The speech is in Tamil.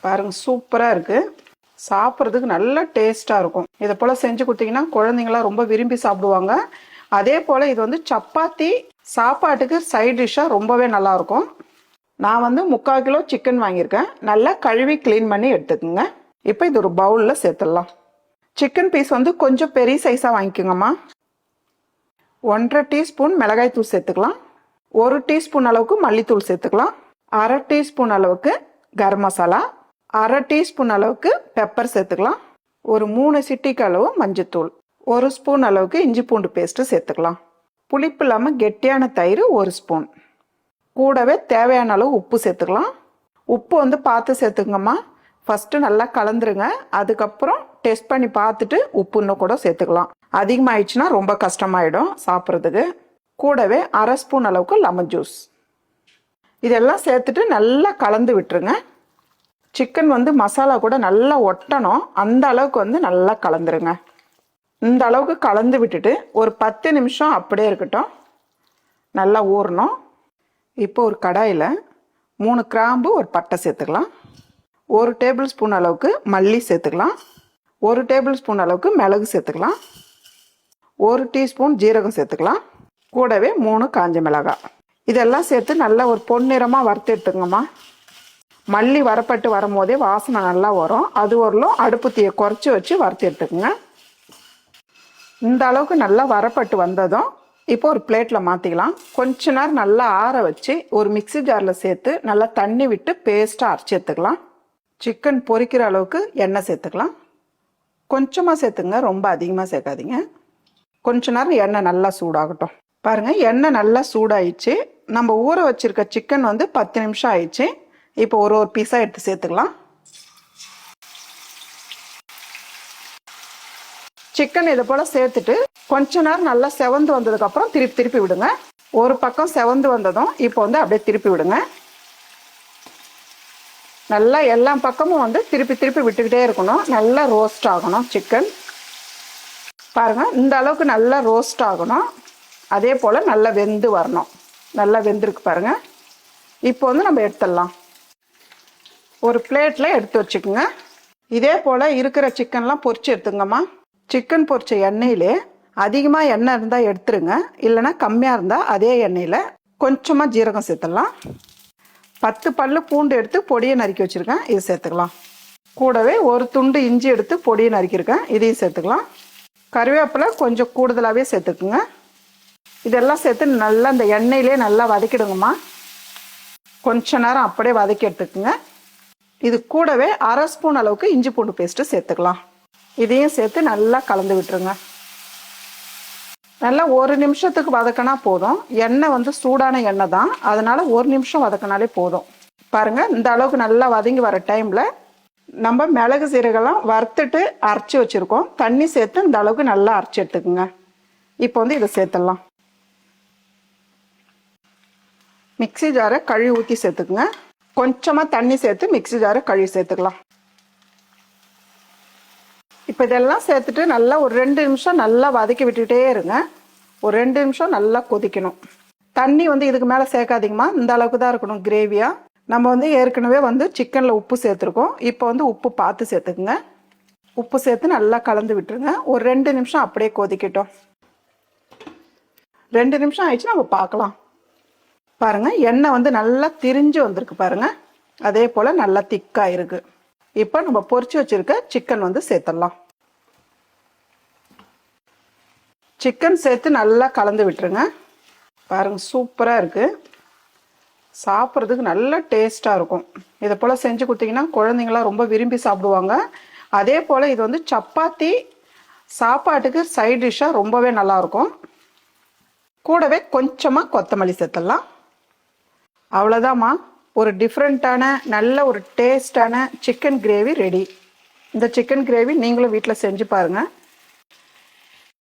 பாருங்கள் சூப்பராக இருக்குது. சாப்பிட்றதுக்கு நல்ல டேஸ்ட்டாக இருக்கும். இதை போல் செஞ்சு கொடுத்தீங்கன்னா குழந்தைங்களாம் ரொம்ப விரும்பி சாப்பிடுவாங்க. அதே போல் இது வந்து சப்பாத்தி சாப்பாட்டுக்கு சைட் டிஷ்ஷாக ரொம்பவே நல்லாயிருக்கும். நான் வந்து 3/4 கிலோ சிக்கன் வாங்கியிருக்கேன். நல்லா கழுவி க்ளீன் பண்ணி எடுத்துக்கோங்க. இப்போ இது ஒரு பவுலில் சேர்த்துடலாம். சிக்கன் பீஸ் வந்து கொஞ்சம் பெரிய சைஸாக வாங்கிக்கோங்கம்மா. 1/2 டீஸ்பூன் மிளகாய் தூள் சேர்த்துக்கலாம். 1 டீஸ்பூன் அளவுக்கு மல்லித்தூள் சேர்த்துக்கலாம். 1/2 டீஸ்பூன் அளவுக்கு கரம் மசாலா, 1/2 டீஸ்பூன் அளவுக்கு பெப்பர் சேர்த்துக்கலாம். ஒரு 3 சிட்டிக்கு அளவு மஞ்சத்தூள், 1 ஸ்பூன் அளவுக்கு இஞ்சி பூண்டு பேஸ்ட்டு சேர்த்துக்கலாம். புளிப்பு இல்லாமல் கெட்டியான தயிர் 1 ஸ்பூன். கூடவே தேவையான அளவு உப்பு சேர்த்துக்கலாம். உப்பு வந்து பார்த்து சேர்த்துக்கங்கம்மா. ஃபஸ்ட்டு நல்லா கலந்துருங்க. அதுக்கப்புறம் டெஸ்ட் பண்ணி பார்த்துட்டு உப்பு இன்னும் கூட சேர்த்துக்கலாம். அதிகமாகிடுச்சுன்னா ரொம்ப கஷ்டமாயிடும் சாப்பிட்றதுக்கு. கூடவே 1/2 ஸ்பூன் அளவுக்கு லெமன் ஜூஸ். இதெல்லாம் சேர்த்துட்டு நல்லா கலந்து விட்டுருங்க. சிக்கன் வந்து மசாலா கூட நல்லா ஒட்டணும். அந்த அளவுக்கு வந்து நல்லா கலந்துருங்க. இந்த அளவுக்கு கலந்து விட்டுட்டு ஒரு 10 நிமிஷம் அப்படியே இருக்கட்டும். நல்லா ஊறணும். இப்போ ஒரு கடாயில் 3 கிராம்பு, ஒரு பட்டை சேர்த்துக்கலாம். 1 டேபிள் ஸ்பூன் அளவுக்கு மல்லி சேர்த்துக்கலாம். 1 டேபிள் ஸ்பூன் அளவுக்கு மிளகு சேர்த்துக்கலாம். 1 டீஸ்பூன் ஜீரகம் சேர்த்துக்கலாம். கூடவே 3 காஞ்ச மிளகாய். இதெல்லாம் சேர்த்து நல்லா ஒரு பொன்னிறமாக வறுத்து எடுத்துங்கம்மா. மல்லி வரப்பட்டு வரும்போதே வாசனை நல்லா வரும். அது வரலும் அடுப்பு தீயை குறைச்சி வச்சு வறுத்து எடுத்துக்கோங்க. இந்த அளவுக்கு நல்லா வரப்பட்டு வந்ததும் இப்போ ஒரு பிளேட்டில் மாற்றிக்கலாம். கொஞ்ச நேரம் நல்லா ஆற வச்சு ஒரு மிக்ஸி ஜாரில் சேர்த்து நல்லா தண்ணி விட்டு பேஸ்ட்டாக அரைச்சி எடுத்துக்கலாம். சிக்கன் பொரிக்கிற அளவுக்கு எண்ணெய் சேர்த்துக்கலாம். கொஞ்சமாக சேர்த்துங்க, ரொம்ப அதிகமாக சேர்க்காதீங்க. கொஞ்ச நேரம் எண்ணெய் நல்லா சூடாகட்டும். பாருங்கள், எண்ணெய் நல்லா சூடாயிடுச்சு. நம்ம ஊற வச்சுருக்க சிக்கன் வந்து 10 நிமிஷம் ஆயிடுச்சு. இப்போ ஒரு பீஸாக எடுத்து சேர்த்துக்கலாம். சிக்கன் இதை போல் சேர்த்துட்டு கொஞ்ச நேரம் நல்லா செவந்து வந்ததுக்கப்புறம் திருப்பி விடுங்க. ஒரு பக்கம் செவந்து வந்ததும் இப்போ வந்து அப்படியே திருப்பி விடுங்க. நல்லா எல்லா பக்கமும் வந்து திருப்பி விட்டுக்கிட்டே இருக்கணும். நல்லா ரோஸ்ட் ஆகணும் சிக்கன். பாருங்கள், இந்த அளவுக்கு நல்லா ரோஸ்ட் ஆகணும். அதே போல் நல்லா வெந்து வரணும். நல்லா வெந்திருக்கு பாருங்கள். இப்போ வந்து நம்ம எடுத்துடலாம். ஒரு பிளேட்டில் எடுத்து வச்சுக்கோங்க. இதே போல் இருக்கிற சிக்கன்லாம் பொரிச்சு எடுத்துங்கம்மா. சிக்கன் பொரிச்ச எண்ணெயிலே அதிகமாக எண்ணெய் இருந்தால் எடுத்துருங்க. இல்லைனா கம்மியாக இருந்தால் அதே எண்ணெயில் கொஞ்சமாக ஜீரகம் சேர்த்துடலாம். 10 பல்லு பூண்டு எடுத்து பொடியை நறுக்கி வச்சுருக்கேன், இது சேர்த்துக்கலாம். கூடவே ஒரு துண்டு இஞ்சி எடுத்து பொடியை நறுக்கியிருக்கேன், இதையும் சேர்த்துக்கலாம். கருவேப்பிலை கொஞ்சம் கூடுதலாகவே சேர்த்துக்குங்க. இதெல்லாம் சேர்த்து நல்லா இந்த எண்ணெயிலே நல்லா வதக்கிடுங்கம்மா. கொஞ்ச நேரம் அப்படியே வதக்கி எடுத்துக்குங்க. இது கூடவே 1/2 ஸ்பூன் அளவுக்கு இஞ்சி பூண்டு பேஸ்ட்டு சேர்த்துக்கலாம். இதையும் சேர்த்து நல்லா கலந்து விட்டுருங்க. நல்லா 1 நிமிஷத்துக்கு வதக்கினா போதும். எண்ணெய் வந்து சூடான எண்ணெய் தான், அதனால் 1 நிமிஷம் வதக்கினாலே போதும். பாருங்கள், இந்த அளவுக்கு நல்லா வதங்கி வர டைமில் நம்ம மிளகு சீரகெல்லாம் வறுத்துட்டு அரைச்சி வச்சுருக்கோம். தண்ணி சேர்த்து இந்த அளவுக்கு நல்லா அரைச்சி எடுத்துக்குங்க. இப்போ வந்து இதை சேர்த்துடலாம். மிக்ஸி ஜாரை கழுவி ஊற்றி சேர்த்துக்குங்க. கொஞ்சமாக தண்ணி சேர்த்து மிக்ஸி ஜாரை கழுவி சேர்த்துக்கலாம். இப்போ இதெல்லாம் சேர்த்துட்டு நல்லா ஒரு 2 நிமிஷம் நல்லா வதக்கி விட்டுகிட்டே இருங்க. ஒரு 2 நிமிஷம் நல்லா கொதிக்கணும். தண்ணி வந்து இதுக்கு மேலே சேர்க்காதீங்கம்மா. இந்த அளவுக்கு தான் இருக்கணும் கிரேவியாக. நம்ம வந்து ஏற்கனவே வந்து சிக்கனில் உப்பு சேர்த்துருக்கோம். இப்போ வந்து உப்பு பார்த்து சேர்த்துக்குங்க. உப்பு சேர்த்து நல்லா கலந்து விட்டுருங்க. ஒரு 2 நிமிஷம் அப்படியே கொதிக்கட்டும். 2 நிமிஷம் ஆயிடுச்சு, நம்ம பார்க்கலாம். பாருங்கள், எண்ணெய் வந்து நல்லா திரிஞ்சு வந்திருக்கு பாருங்கள். அதே போல் நல்லா திக்காக இருக்குது. இப்போ நம்ம பொரிச்சு வச்சுருக்க சிக்கன் வந்து சேர்த்துடலாம். சிக்கன் சேர்த்து நல்லா கலந்து விட்டுருங்க. பாருங்கள், சூப்பராக இருக்குது. சாப்பிட்றதுக்கு நல்ல டேஸ்ட்டாக இருக்கும். இதை போல் செஞ்சு கொடுத்தீங்கன்னா குழந்தைங்களாம் ரொம்ப விரும்பி சாப்பிடுவாங்க. அதே போல் இது வந்து சப்பாத்தி சாப்பாட்டுக்கு சைட் டிஷ்ஷாக ரொம்பவே நல்லாயிருக்கும். கூடவே கொஞ்சமாக கொத்தமல்லி சேர்த்துடலாம். அவ்வளோதாம்மா, ஒரு டிஃப்ரெண்ட்டான நல்ல ஒரு டேஸ்டான சிக்கன் கிரேவி ரெடி. இந்த சிக்கன் கிரேவி நீங்களும் வீட்டில் செஞ்சு பாருங்கள்.